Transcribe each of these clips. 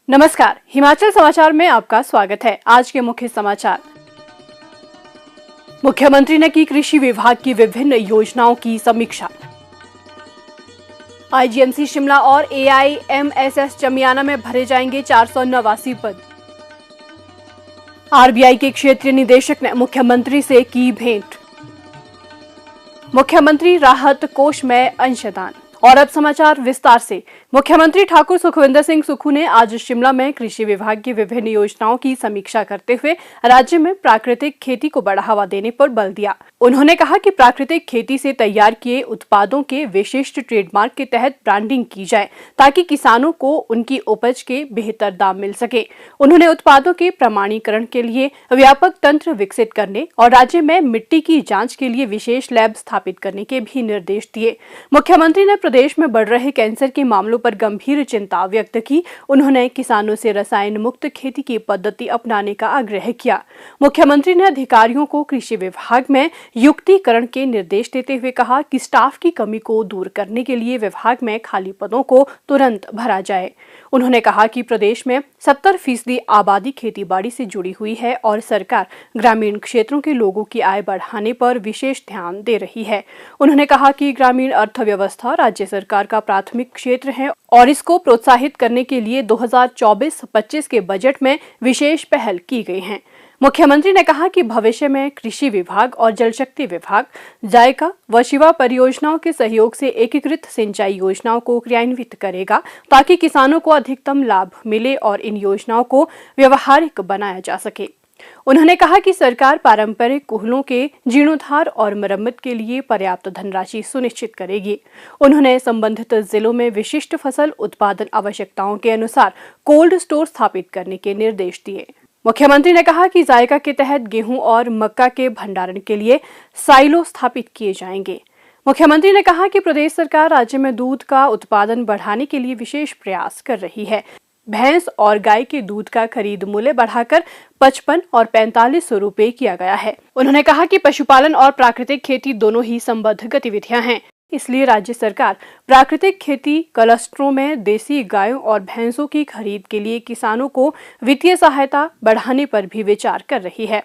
नमस्कार, हिमाचल समाचार में आपका स्वागत है। आज के मुख्य समाचार। मुख्यमंत्री ने की कृषि विभाग की विभिन्न योजनाओं की समीक्षा। आईजीएमसी शिमला और एआईएमएसएस चमियाना में भरे जाएंगे 489 पद। आरबीआई के क्षेत्रीय निदेशक ने मुख्यमंत्री से की भेंट। मुख्यमंत्री राहत कोष में अंशदान। और अब समाचार विस्तार से। मुख्यमंत्री ठाकुर सुखविंदर सिंह सुक्खू ने आज शिमला में कृषि विभाग की विभिन्न योजनाओं की समीक्षा करते हुए राज्य में प्राकृतिक खेती को बढ़ावा देने पर बल दिया। उन्होंने कहा कि प्राकृतिक खेती से तैयार किए उत्पादों के विशिष्ट ट्रेडमार्क के तहत ब्रांडिंग की जाए ताकि किसानों को उनकी उपज के बेहतर दाम मिल सके। उन्होंने उत्पादों के प्रमाणीकरण के लिए व्यापक तंत्र विकसित करने और राज्य में मिट्टी की जांच के लिए विशेष लैब स्थापित करने के भी निर्देश दिए। मुख्यमंत्री ने प्रदेश में बढ़ रहे कैंसर के मामलों पर गंभीर चिंता व्यक्त की। उन्होंने किसानों से रसायन मुक्त खेती की पद्धति अपनाने का आग्रह किया। मुख्यमंत्री ने अधिकारियों को कृषि विभाग में युक्तिकरण के निर्देश देते हुए कहा कि स्टाफ की कमी को दूर करने के लिए विभाग में खाली पदों को तुरंत भरा जाए। उन्होंने कहा कि प्रदेश में 70% आबादी खेतीबाड़ी से जुड़ी हुई है और सरकार ग्रामीण क्षेत्रों के लोगों की आय बढ़ाने पर विशेष ध्यान दे रही है। उन्होंने कहा कि ग्रामीण अर्थव्यवस्था राज्य सरकार का प्राथमिक क्षेत्र है और इसको प्रोत्साहित करने के लिए 2024-25 के बजट में विशेष पहल की गई है। मुख्यमंत्री ने कहा कि भविष्य में कृषि विभाग और जल शक्ति विभाग जायका व शिवा परियोजनाओं के सहयोग से एकीकृत सिंचाई योजनाओं को क्रियान्वित करेगा ताकि किसानों को अधिकतम लाभ मिले और इन योजनाओं को व्यवहारिक बनाया जा सके। उन्होंने कहा कि सरकार पारंपरिक कूहलों के जीर्णोद्धार और मरम्मत के लिए पर्याप्त धनराशि सुनिश्चित करेगी। उन्होंने संबंधित जिलों में विशिष्ट फसल उत्पादन आवश्यकताओं के अनुसार कोल्ड स्टोर स्थापित करने के निर्देश दिए। मुख्यमंत्री ने कहा कि जायका के तहत गेहूं और मक्का के भंडारण के लिए साइलो स्थापित किए जाएंगे। मुख्यमंत्री ने कहा कि प्रदेश सरकार राज्य में दूध का उत्पादन बढ़ाने के लिए विशेष प्रयास कर रही है। भैंस और गाय के दूध का खरीद मूल्य बढ़ाकर 55 और 45 रुपए किया गया है। उन्होंने कहा कि पशुपालन और प्राकृतिक खेती दोनों ही संबद्ध गतिविधियां हैं, इसलिए राज्य सरकार प्राकृतिक खेती क्लस्टरों में देसी गायों और भैंसों की खरीद के लिए किसानों को वित्तीय सहायता बढ़ाने पर भी विचार कर रही है।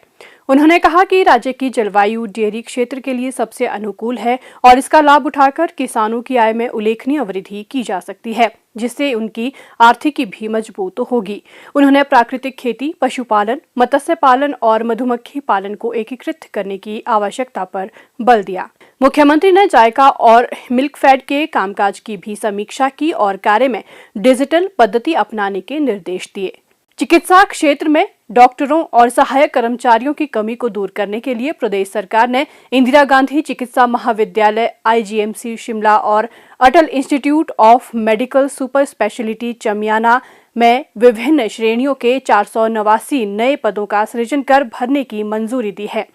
उन्होंने कहा कि राज्य की जलवायु डेयरी क्षेत्र के लिए सबसे अनुकूल है और इसका लाभ उठाकर किसानों की आय में उल्लेखनीय वृद्धि की जा सकती है, जिससे उनकी आर्थिकी भी मजबूत होगी। उन्होंने प्राकृतिक खेती, पशुपालन, मत्स्य पालन और मधुमक्खी पालन को एकीकृत करने की आवश्यकता पर बल दिया। मुख्यमंत्री ने जायका और मिल्कफेड के कामकाज की भी समीक्षा की और कार्य में डिजिटल पद्धति अपनाने के निर्देश दिए। चिकित्सा क्षेत्र में डॉक्टरों और सहायक कर्मचारियों की कमी को दूर करने के लिए प्रदेश सरकार ने इंदिरा गांधी चिकित्सा महाविद्यालय आईजीएमसी शिमला और Atal institute of medical super speciality Chamiyana में विभिन्न श्रेणियों के 489 नए पदों का सृजन कर भरने की मंजूरी दी है।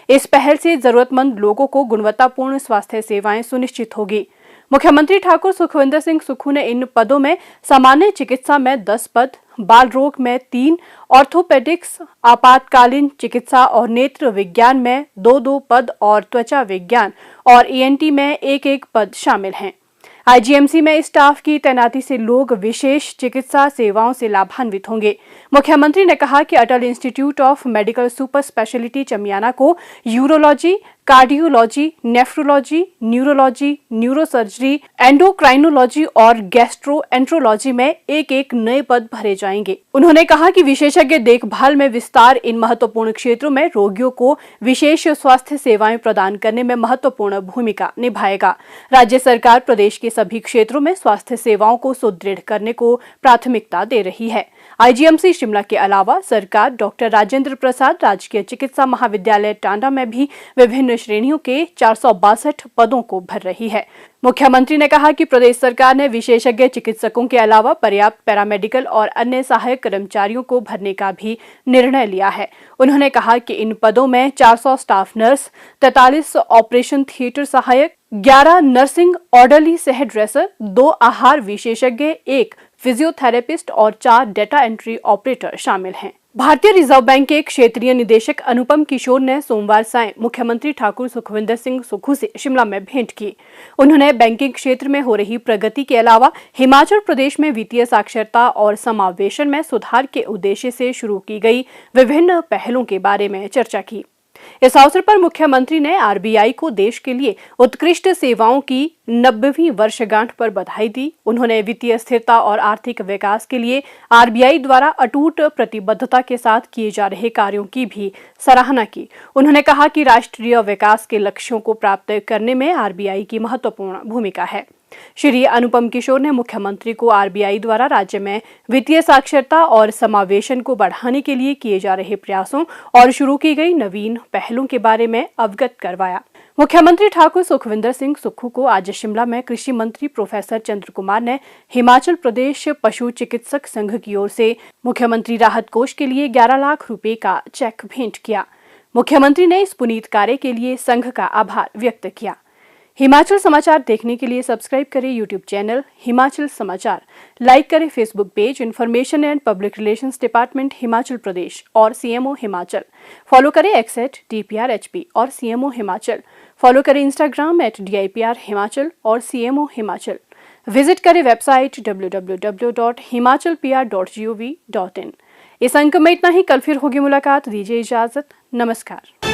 इस पहल से जरूरतमंद लोगों को गुणवत्तापूर्ण स्वास्थ्य सेवाएं सुनिश्चित होगी। मुख्यमंत्री ठाकुर सुखविंदर सिंह सुक्खू ने इन पदों में सामान्य चिकित्सा में 10 पद, बाल रोग में 3, ऑर्थोपेडिक्स, आपातकालीन चिकित्सा और नेत्र विज्ञान में 2-2 पद और त्वचा विज्ञान और ईएनटी में 1-1 पद शामिल हैं। आईजीएमसी में स्टाफ की तैनाती से लोग विशेष चिकित्सा सेवाओं से लाभान्वित होंगे। मुख्यमंत्री ने कहा कि Atal institute of medical super speciality Chamiyana को urology, cardiology, nephrology, neurology, neurosurgery, endocrinology और गैस्ट्रोएंट्रोलॉजी में 1-1 नए पद भरे जाएंगे। उन्होंने कहा कि विशेषज्ञ देखभाल में विस्तार इन महत्वपूर्ण क्षेत्रों में रोगियों को विशेष स्वास्थ्य सेवाएं प्रदान करने में महत्वपूर्ण भूमिका निभाएगा। राज्य सरकार प्रदेश के सभी क्षेत्रों में स्वास्थ्य सेवाओं को सुदृढ़ करने को प्राथमिकता दे रही है। आईजीएमसी शिमला के अलावा सरकार डॉक्टर राजेंद्र प्रसाद राजकीय चिकित्सा महाविद्यालय टांडा में भी विभिन्न श्रेणियों के 462 पदों को भर रही है। मुख्यमंत्री ने कहा कि प्रदेश सरकार ने विशेषज्ञ चिकित्सकों के अलावा पर्याप्त पैरामेडिकल और अन्य सहायक कर्मचारियों को भरने का भी निर्णय लिया है। उन्होंने कहा कि इन पदों में 400 स्टाफ नर्स, 43 ऑपरेशन थिएटर सहायक, 11 नर्सिंग ऑर्डरली सह ड्रेसर, 2 आहार विशेषज्ञ, 1 फिजियोथेरेपिस्ट और 4 डेटा एंट्री ऑपरेटर शामिल हैं। भारतीय रिजर्व बैंक के क्षेत्रीय निदेशक अनुपम किशोर ने सोमवार सायं मुख्यमंत्री ठाकुर सुखविंदर सिंह सुक्खू से शिमला में भेंट की। उन्होंने बैंकिंग क्षेत्र में हो रही प्रगति के अलावा हिमाचल प्रदेश में वित्तीय साक्षरता और समावेशन में सुधार के उद्देश्य से शुरू की गई विभिन्न पहलों के बारे में चर्चा की। इस अवसर पर मुख्यमंत्री ने आरबीआई को देश के लिए उत्कृष्ट सेवाओं की 90वीं वर्षगांठ पर बधाई दी। उन्होंने वित्तीय स्थिरता और आर्थिक विकास के लिए आरबीआई द्वारा अटूट प्रतिबद्धता के साथ किए जा रहे कार्यों की भी सराहना की। उन्होंने कहा कि राष्ट्रीय विकास के लक्ष्यों को प्राप्त करने में आरबीआई की महत्वपूर्ण भूमिका है। श्री अनुपम किशोर ने मुख्यमंत्री को आरबीआई द्वारा राज्य में वित्तीय साक्षरता और समावेशन को बढ़ाने के लिए किए जा रहे प्रयासों और शुरू की गई नवीन पहलों के बारे में अवगत करवाया। मुख्यमंत्री ठाकुर सुखविंदर सिंह सुक्खू को आज शिमला में कृषि मंत्री प्रोफेसर चंद्र कुमार ने हिमाचल प्रदेश पशु चिकित्सक संघ की ओर से मुख्यमंत्री राहत कोष के लिए 11 लाख रुपए का चेक भेंट किया। मुख्यमंत्री ने इस पुनीत कार्य के लिए संघ का आभार व्यक्त किया। हिमाचल समाचार देखने के लिए सब्सक्राइब करें यूट्यूब चैनल हिमाचल समाचार, लाइक करें Facebook page information and public relations department Himachal Pradesh और सीएमओ हिमाचल, फॉलो करें @DPRHP और सीएमओ हिमाचल, फॉलो करें इंस्टाग्राम @DIPR हिमाचल और सीएमओ हिमाचल, विजिट करें वेबसाइट www.himachalpr.gov.in। इस अंक में इतना ही। कल फिर होगी मुलाकात। दीजिए इजाजत। नमस्कार।